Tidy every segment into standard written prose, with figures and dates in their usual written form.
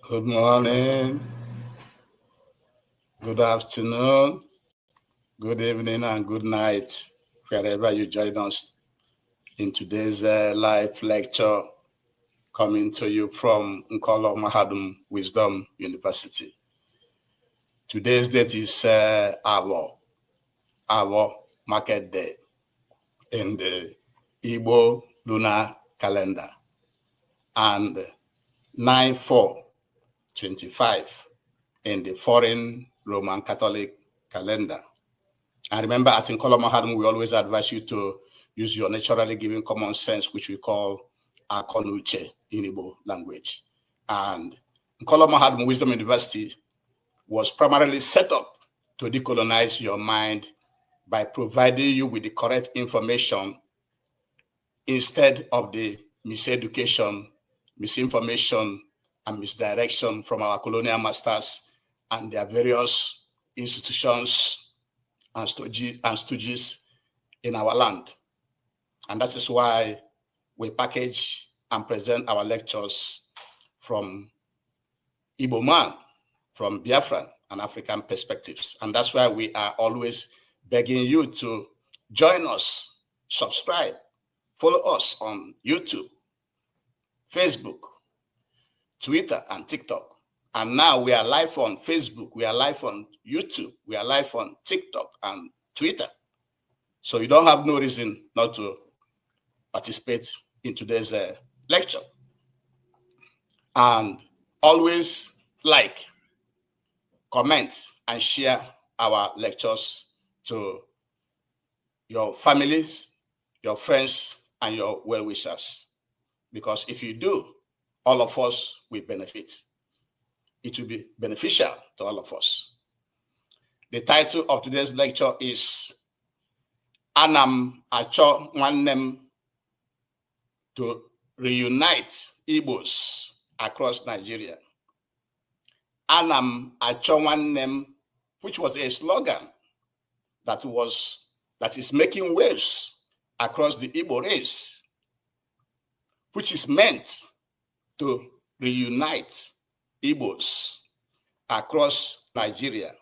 Good morning, good afternoon, good evening, and good night, wherever you join us in today's live lecture coming to you from Nkolo Mahadum Wisdom University. Today's date is our market day in the Igbo lunar calendar, and 9/4/25 in the foreign Roman Catholic calendar. And remember, at Nkolo Mahadum, we always advise you to use your naturally given common sense, which we call Acho in Igbo language. And Nkolo Mahadum Wisdom University was primarily set up to decolonize your mind by providing you with the correct information instead of the miseducation, misinformation, and misdirection from our colonial masters and their various institutions and stooges in our land. And that is why we package and present our lectures from Igbo man, from Biafran and African perspectives. And that's why we are always begging you to join us, subscribe, follow us on YouTube, Facebook, Twitter, and TikTok. And now we are live on Facebook, we are live on YouTube, we are live on TikTok and Twitter. So you don't have no reason not to participate in today's lecture. And always like, comment, and share our lectures to your families, your friends, and your well-wishers. Because if you do, all of us will benefit. It will be beneficial to all of us. The title of today's lecture is Acho Nwanne to reunite Igbo'S across Nigeria. Acho Nwanne, which was a slogan that is making waves across the Igbo race, which is meant to reunite Igbo'S across Nigeria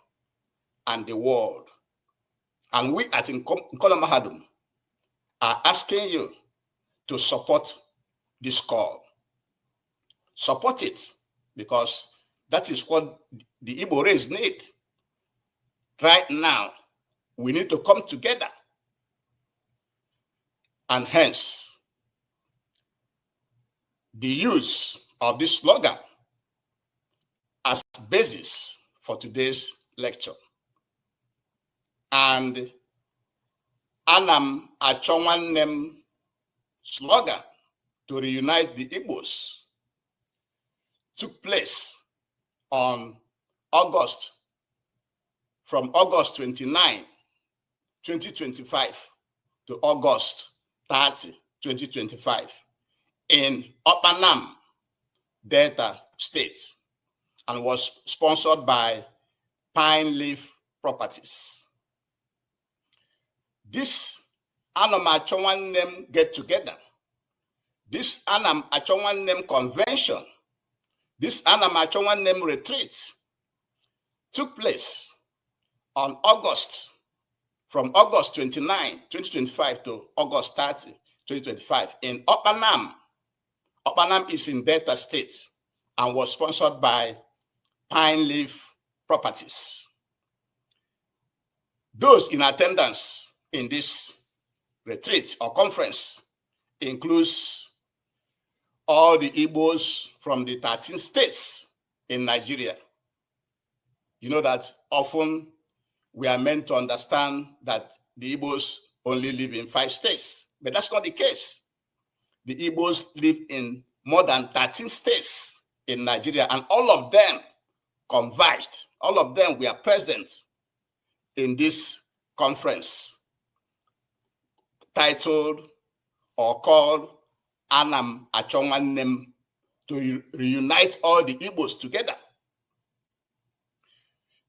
and the world. And we at Nkolo Mahadum are asking you to support this call. Support it, because that is what the Igbo race need. Right now, we need to come together. And hence, the use of this slogan as basis for today's lecture. And Acho Nwanne slogan to reunite the Igbo'S took place on from August 29, 2025 to August 30, 2025 in Opanam, Delta State, and was sponsored by Pine Leaf Properties. This Acho Nwanne get together, this Acho Nwanne convention, this Acho Nwanne retreat took place on from August 29, 2025 to August 30, 2025 in Opanam. Opanam is in Delta State and was sponsored by Pine Leaf Properties. Those in attendance in this retreat or conference includes all the Igbo'S from the 13 states in Nigeria. You know that often we are meant to understand that the Igbo'S only live in 5 states, but that's not the case. The Igbo'S live in more than 13 states in Nigeria, and all of them converged. All of them were present in this conference titled or called Acho Nwanne to reunite all the Igbo'S together.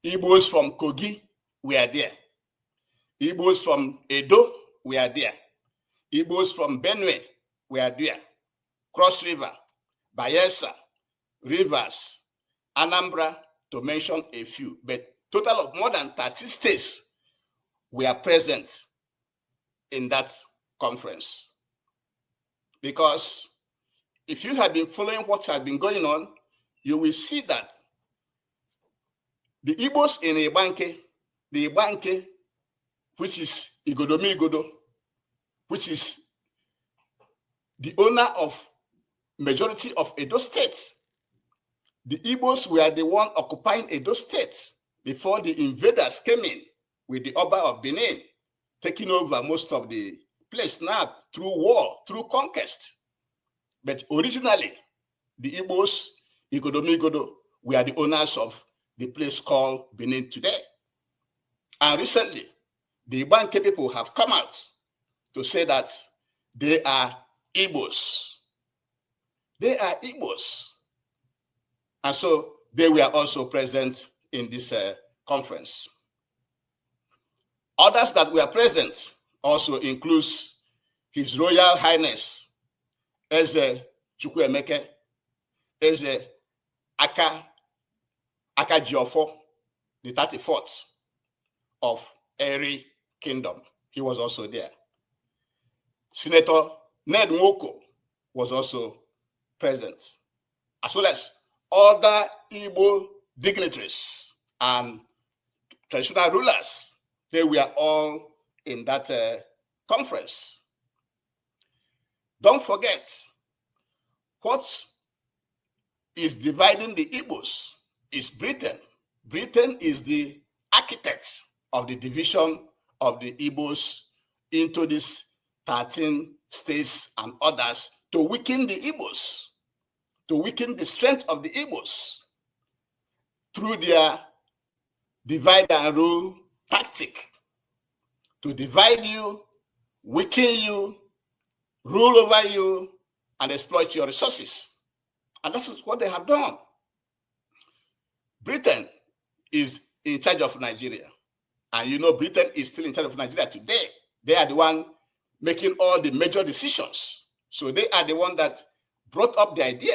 Igbo'S from Kogi were there. Igbo'S from Edo were there. Igbo'S from Benue were there. Cross River, Bayelsa, Rivers, Anambra, to mention a few, but total of more than 30 states were present in that conference. Because if you have been following what has been going on, you will see that the Igbo's in Ibanke, the Ibanke, which is Igodo, which is the owner of majority of Edo State. The Igbo's were the one occupying Edo State before the invaders came in with the Oba of Benin, taking over most of the place now through war, through conquest. But originally, the Igbo's, Igodo, were the owners of the place called Benin today. And recently, the Ibanke people have come out to say that they are Igbo's. They are Igbo's. And so they were also present in this conference. Others that were present also includes His Royal Highness Eze Chukwuemeke, Eze Aka Jiofo, the 34th of Eri Kingdom. He was also there. Senator Ned Nwoko was also present, as well as other Igbo dignitaries and traditional rulers. They were all in that conference. Don't forget, what is dividing the Igbo's is Britain. Britain is the architect of the division of the Igbo's into these 13 states and others to weaken the Igbo's, to weaken the strength of the Igbo's through their divide and rule tactic, to divide you, weaken you, rule over you, and exploit your resources. And that's what they have done. Britain is in charge of Nigeria. And you know, Britain is still in charge of Nigeria today. They are the one making all the major decisions. So they are the one that brought up the idea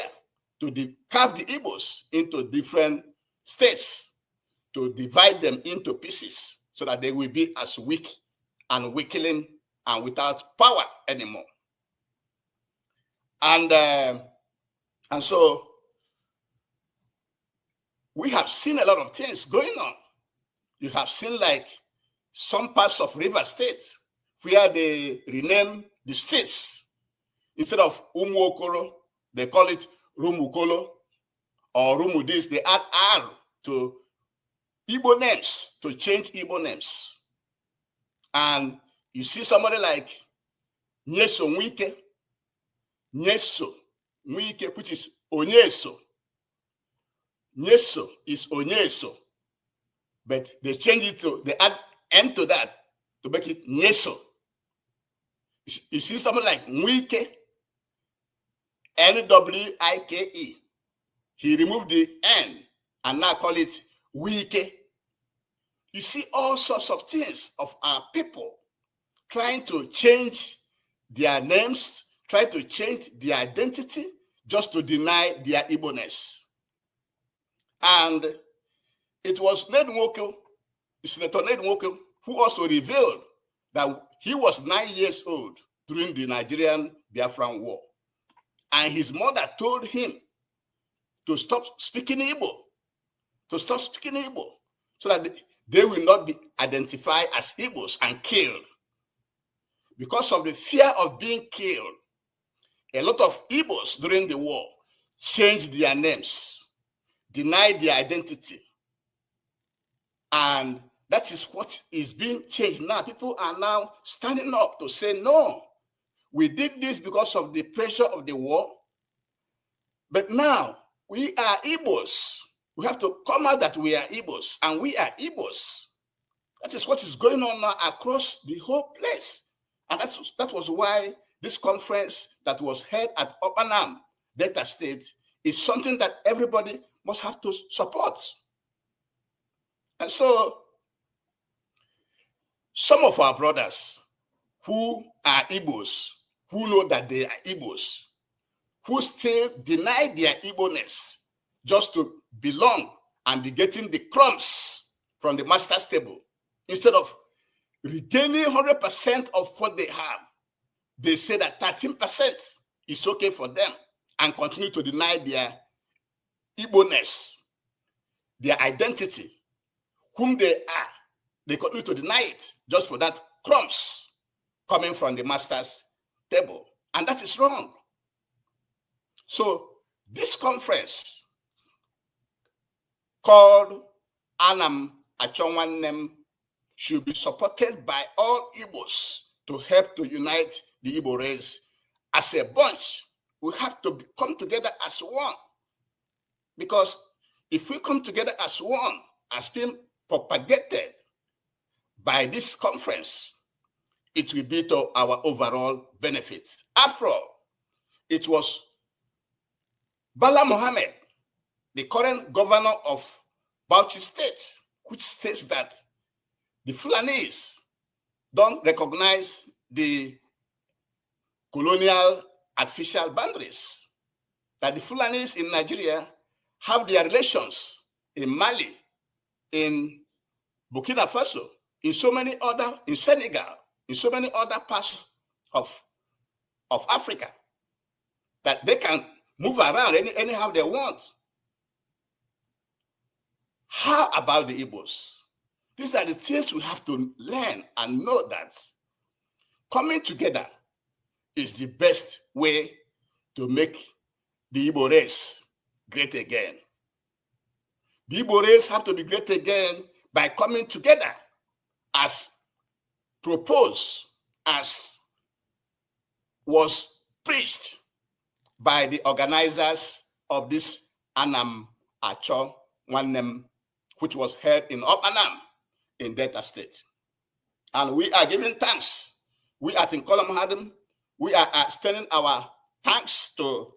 to carve the Igbo's into different states, to divide them into pieces so that they will be as weak and weakling and without power anymore. And so we have seen a lot of things going on. You have seen like some parts of River State where they rename the streets. Instead of Umuokoro, they call it Rumukolo or Rumudis. They add R to Igbo names to change Igbo names. And you see somebody like Nyeso Nwike, which is Onyeso. Nyeso is Onyeso, but they change it they add N to that to make it Nyeso. You see something like Nwike, Nwike. He removed the N and now call it Wike. You see all sorts of things of our people trying to change their names, try to change their identity just to deny their Igbo-ness. And it was Ned Nwoko, Senator Ned Nwoko, who also revealed that he was 9 years old during the Nigerian Biafran War. And his mother told him to stop speaking Igbo, so that they will not be identified as Igbos and killed. Because of the fear of being killed, a lot of Igbos during the war changed their names, denied their identity. And that is what is being changed now. People are now standing up to say, no, we did this because of the pressure of the war. But now we are Igbos. We have to come out that we are Igbos, and we are Igbos. That is what is going on now across the whole place. And that was why this conference that was held at Opanam, Delta State, is something that everybody must have to support. And so some of our brothers who are Igbos, who know that they are Igbos, who still deny their Igbo-ness, just to belong and be getting the crumbs from the master's table instead of regaining 100% of what they have. They say that 13% is okay for them and continue to deny their Igbo'ness, their identity, whom they are. They continue to deny it just for that crumbs coming from the master's table. And that is wrong. So this conference called Acho Nwanne should be supported by all Igbos to help to unite the Igbo race as a bunch. We have to come together as one. Because if we come together as one, as being propagated by this conference, it will be to our overall benefit. After all, it was Bala Mohammed, the current governor of Bauchi State, which says that the Fulanese don't recognize the colonial artificial boundaries, that the Fulanese in Nigeria have their relations in Mali, in Burkina Faso, in Senegal, in so many other parts of Africa, that they can move around anyhow they want. How about the Igbos? These are the things we have to learn and know, that coming together is the best way to make the Igbo race great again. The Igbo race have to be great again by coming together as proposed, as was preached by the organizers of this Acho Nwanne, which was held in Opanam in Delta State. And we are giving thanks. We at Nkolom Hadam, we are extending our thanks to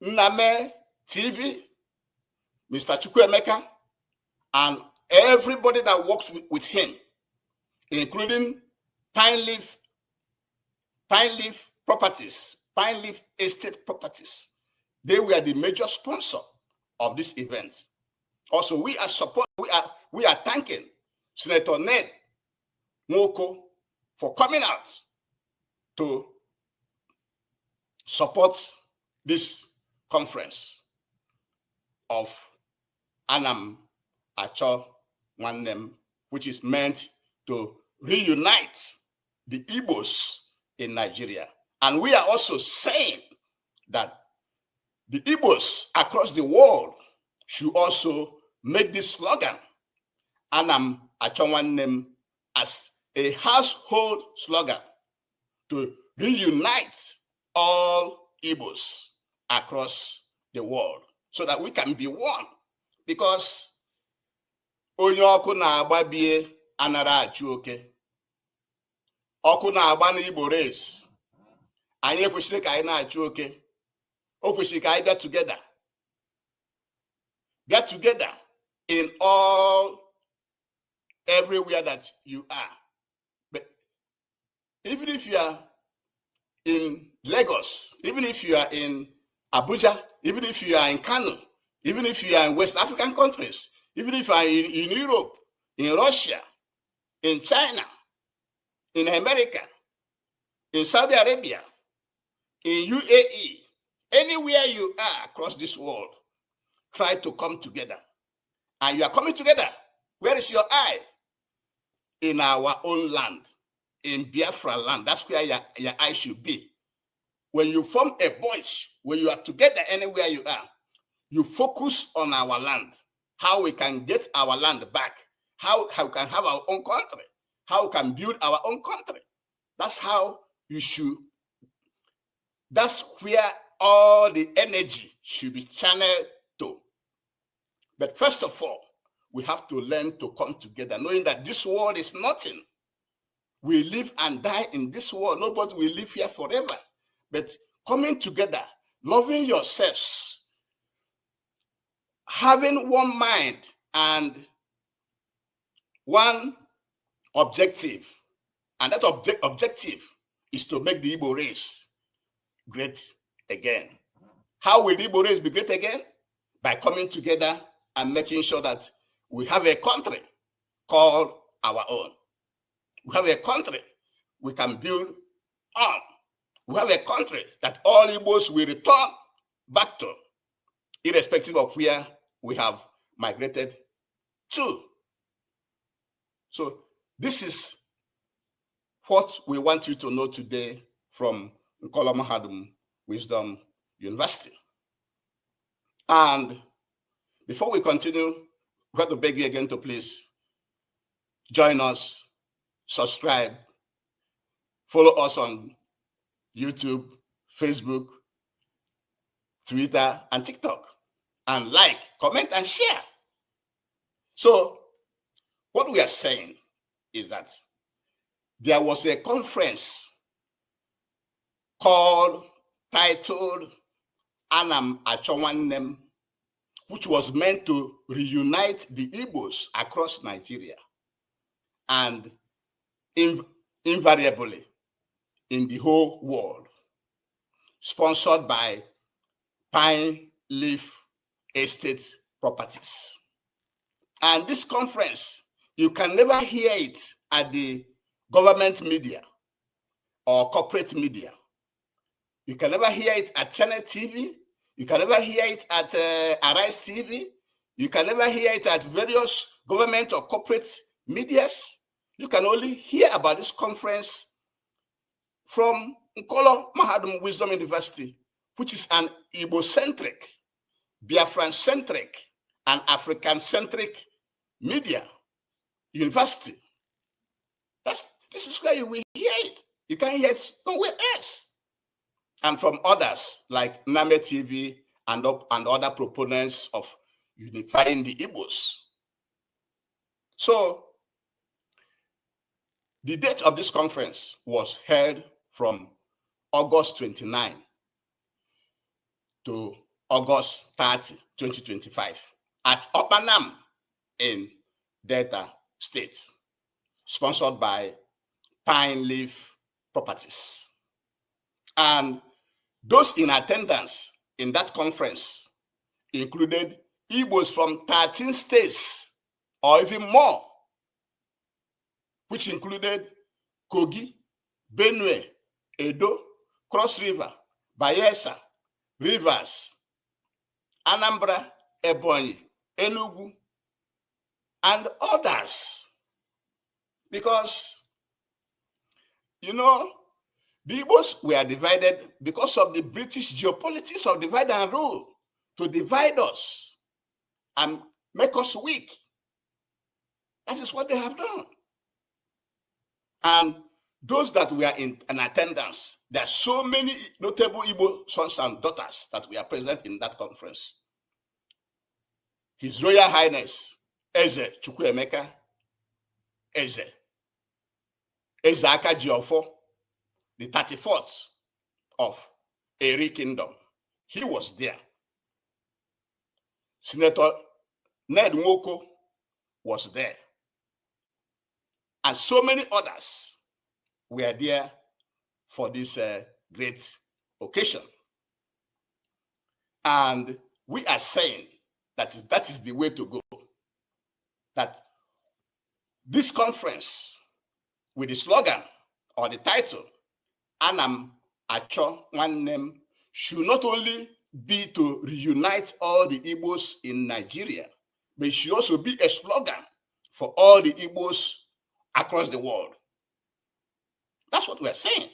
Name TV, Mr. Chukwuemeka, and everybody that works with him, including Pine Leaf Properties, Pine Leaf Estate Properties. They were the major sponsor of this event. Also, we are thanking Senator Ned Nwoko for coming out to support this conference of Acho Nwanne, which is meant to reunite the Igbos in Nigeria. And we are also saying that the Igbos across the world should also make this slogan, Acho Nwanne, as a household slogan to reunite all Igbos across the world so that we can be one. Because onye ọkụ na-agba bie anara achụ oke. Ọkụ na-agba n'Igbo race. Anyị ekwesịrị ka anyị na-achụ oke. O kwesịrị ka anyị bịa together. Get together in everywhere that you are. But even if you are in Lagos, even if you are in Abuja, even if you are in Kano, even if you are in West African countries, even if you are in Europe, in Russia, in China, in America, in Saudi Arabia, in UAE, anywhere you are across this world, try to come together. And you are coming together. Where is your eye? In our own land, in Biafra land. That's where your eye should be. When you form a bunch, when you are together anywhere you are, you focus on our land, how we can get our land back, how we can have our own country, how we can build our own country. That's how you should, that's where all the energy should be channeled to. But first of all, we have to learn to come together, knowing that this world is nothing. We live and die in this world. Nobody will live here forever. But coming together, loving yourselves, having one mind and one objective, and that objective is to make the Igbo race great again. How will the Igbo race be great again? by coming together and making sure that we have a country called our own. We have a country we can build on. We have a country that all Igbos will return back to, irrespective of where we have migrated to. So this is what we want you to know today from Nkola Mahadum Wisdom University. And before we continue, we have to beg you again to please join us, subscribe, follow us on YouTube, Facebook, Twitter, and TikTok, and like, comment, and share. So what we are saying is that there was a conference titled Acho Nwanne, which was meant to reunite the Igbo'S across Nigeria and invariably in the whole world, sponsored by Pine Leaf Estate Properties. And this conference, you can never hear it at the government media or corporate media. You can never hear it at Channel TV. You can never hear it at Arise TV. You can never hear it at various government or corporate medias. You can only hear about this conference from Nkola Mahadum Wisdom University, which is an Igbo-centric, Biafran-centric, and African-centric media university. This is where you will hear it. You can't hear it nowhere else. And from others like Name TV and other proponents of unifying the Igbo'S. So the date of this conference was held from August 29 to August 30, 2025 at Opanam in Delta State, sponsored by Pine Leaf Properties. And those in attendance in that conference included Igbo'S from 13 states or even more, which included Kogi, Benue, Edo, Cross River, Bayelsa, Rivers, Anambra, Ebonyi, Enugu, and others. Because, you know, the Igbo'S were divided because of the British geopolitics of divide and rule, to divide us and make us weak. That is what they have done. And those that were in attendance, there are so many notable Igbo sons and daughters that were present in that conference. His Royal Highness, Eze Chukwuemeka, Eze Aka Jiofo, the 34th of Eri Kingdom. He was there. Senator Ned Nwoko was there. And so many others were there for this great occasion. And we are saying that is the way to go. That this conference with the slogan or the title, Acho Nwanne, should not only be to reunite all the Igbo'S in Nigeria, but it should also be a slogan for all the Igbo'S across the world. That's what we're saying.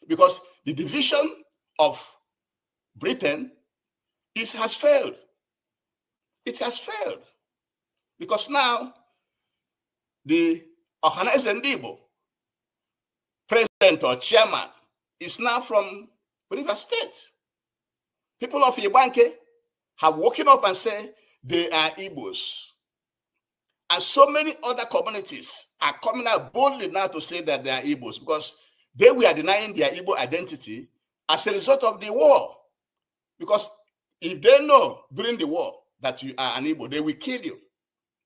Because the division of Britain has failed. It has failed. Because now the Ohanaeze Ndigbo president or chairman is now from River State. People of Ibanke have woken up and said they are Igbo'S. And so many other communities are coming out boldly now to say that they are Igbo'S, because they were denying their Igbo identity as a result of the war. Because if they know during the war that you are an Igbo, they will kill you.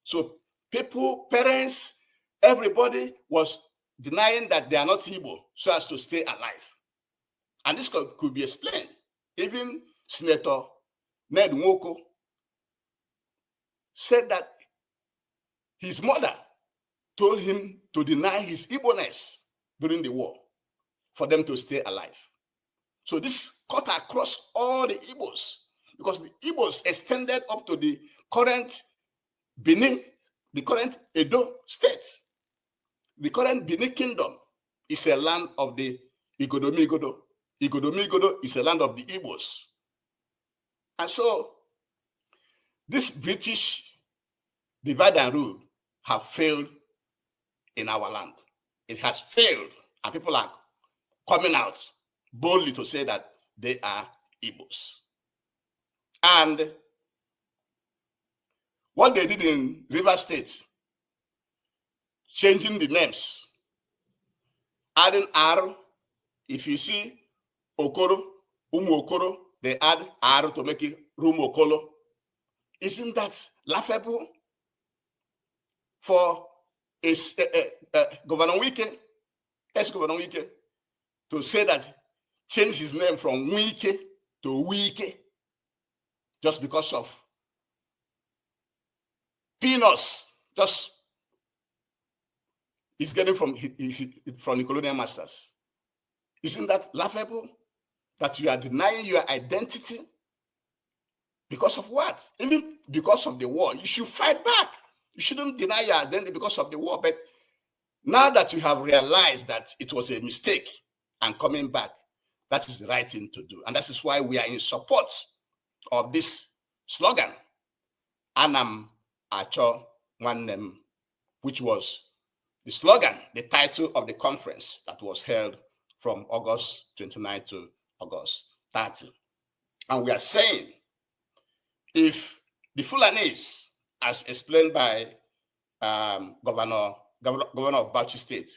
So people, parents, everybody was denying that they are not Igbo so as to stay alive. And this could be explained. Even Senator Ned Nwoko said that his mother told him to deny his Igbo'ness during the war for them to stay alive. So this cut across all the Igbo'S, because the Igbo'S extended up to the current Benin, the current Edo state. The current Benin kingdom is a land of the Igbo'S. Igbo'S is a land of the Igbo'S. And so this British divide and rule have failed in our land. It has failed, and people are coming out boldly to say that they are Igbo'S. And what they did in River State, changing the names, adding R. If you see Okoro, Okoro, they add R to make it Okolo. Isn't that laughable for Governor Wike, ex-Governor Wike, to say that, change his name from Wike to Wike just because of peanuts, just he's getting from the colonial masters. Isn't that laughable? That you are denying your identity because of what? Even because of the war. You should fight back. You shouldn't deny your identity because of the war. But now that you have realized that it was a mistake and coming back, that is the right thing to do. And that is why we are in support of this slogan, Anam Acho Nwanne, which was the slogan, the title of the conference that was held from August 29 to August 30. And we are saying, if the Fulanese, as explained by Governor of Bauchi State,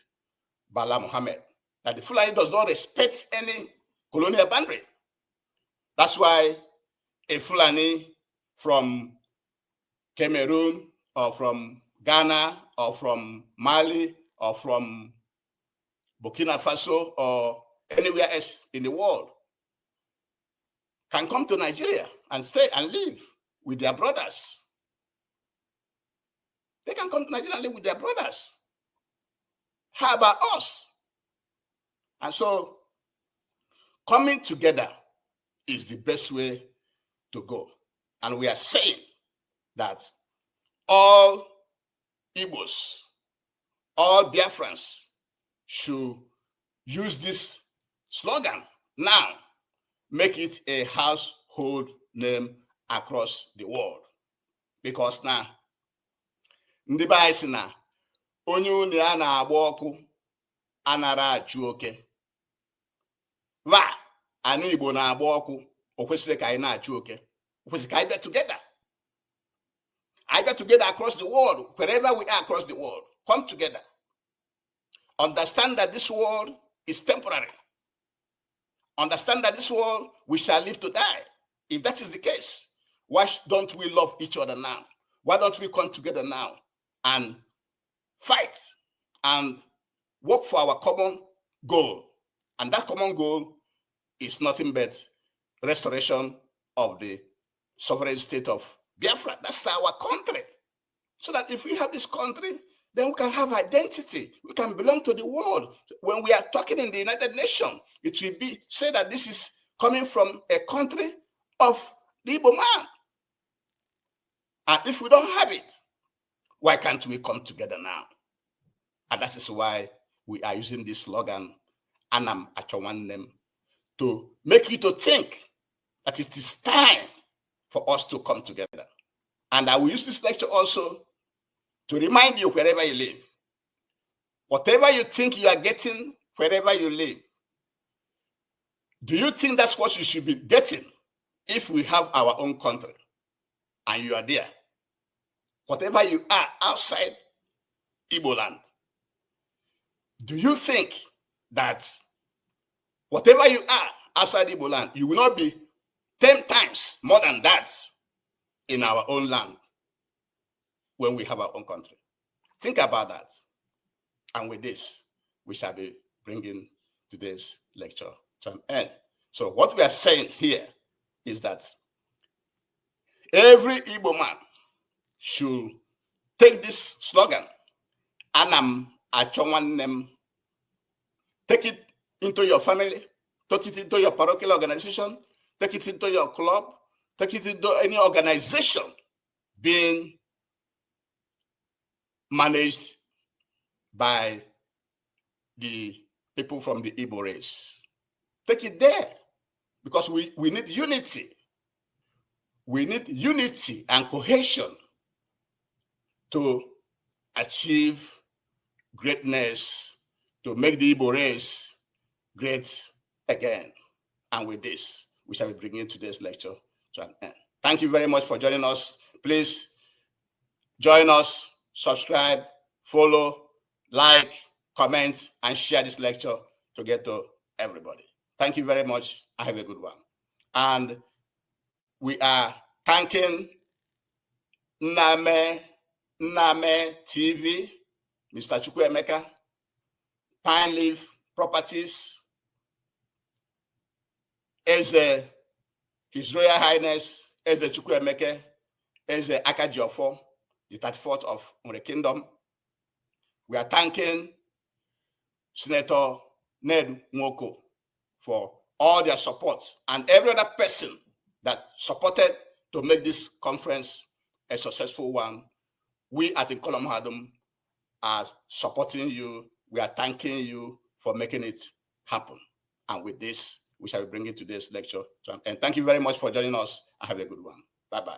Bala Mohammed, that the Fulani does not respect any colonial boundary. That's why a Fulani from Cameroon or from Ghana or from Mali or from Burkina Faso or anywhere else in the world can come to Nigeria and stay and live with their brothers. They can come to Nigeria and live with their brothers. How about us? And so coming together is the best way to go. And we are saying that all Igbo'S, all Biafrans should use this slogan now, make it a household name across the world. Because now, ndị be anyị sị na onye unu ya na-agba ọkụ anara achụ oke. Anyị Igbo na-agba ọkụ, o kwesịrị ka anyị na-achụ oke. O kwesịrị ka anyị get together. I get together across the world, wherever we are across the world. Come together. Understand that this world is temporary. Understand that this world, we shall live to die. If that is the case, why don't we love each other now? Why don't we come together now and fight and work for our common goal? And that common goal is nothing but restoration of the sovereign state of Biafra. That's our country. So that if we have this country, then we can have identity. We can belong to the world. When we are talking in the United Nations, it will be said that this is coming from a country of the Igbo man. And if we don't have it, why can't we come together now? And that is why we are using this slogan, Anam Acho Nwanne, to make you to think that it is time for us to come together. And I will use this lecture also to remind you wherever you live, whatever you think you are getting wherever you live, do you think that's what you should be getting if we have our own country and you are there? Whatever you are outside Igbo land, do you think that whatever you are outside Igbo land, you will not be 10 times more than that in our own land when we have our own country? Think about that. And with this, we shall be bringing today's lecture to an end. So what we are saying here is that every Igbo man should take this slogan, Anam Acho Nwanne. Take it into your family, take it into your parochial organization, take it into your club, take it into any organization being managed by the people from the Igbo race. Take it there, because we need unity. We need unity and cohesion to achieve greatness, to make the Igbo race great again. And with this, we shall be bringing today's lecture to an end. Thank you very much for joining us. Please join us, subscribe, follow, like, comment, and share this lecture to get to everybody. Thank you very much. I have a good one. And we are thanking Name TV, Mr. Chukwuemeka, Pine Leaf Properties, His Royal Highness Eze Chukwuemeka, Eze Akajiofo, the 34th of Nwanne Kingdom. We are thanking Senator Ned Nwoko for all their support, and every other person that supported to make this conference a successful one. We at Igbo'S are supporting you. We are thanking you for making it happen. And with this, we shall be bringing today's lecture to an end. Thank you very much for joining us. Have a good one. Bye-bye.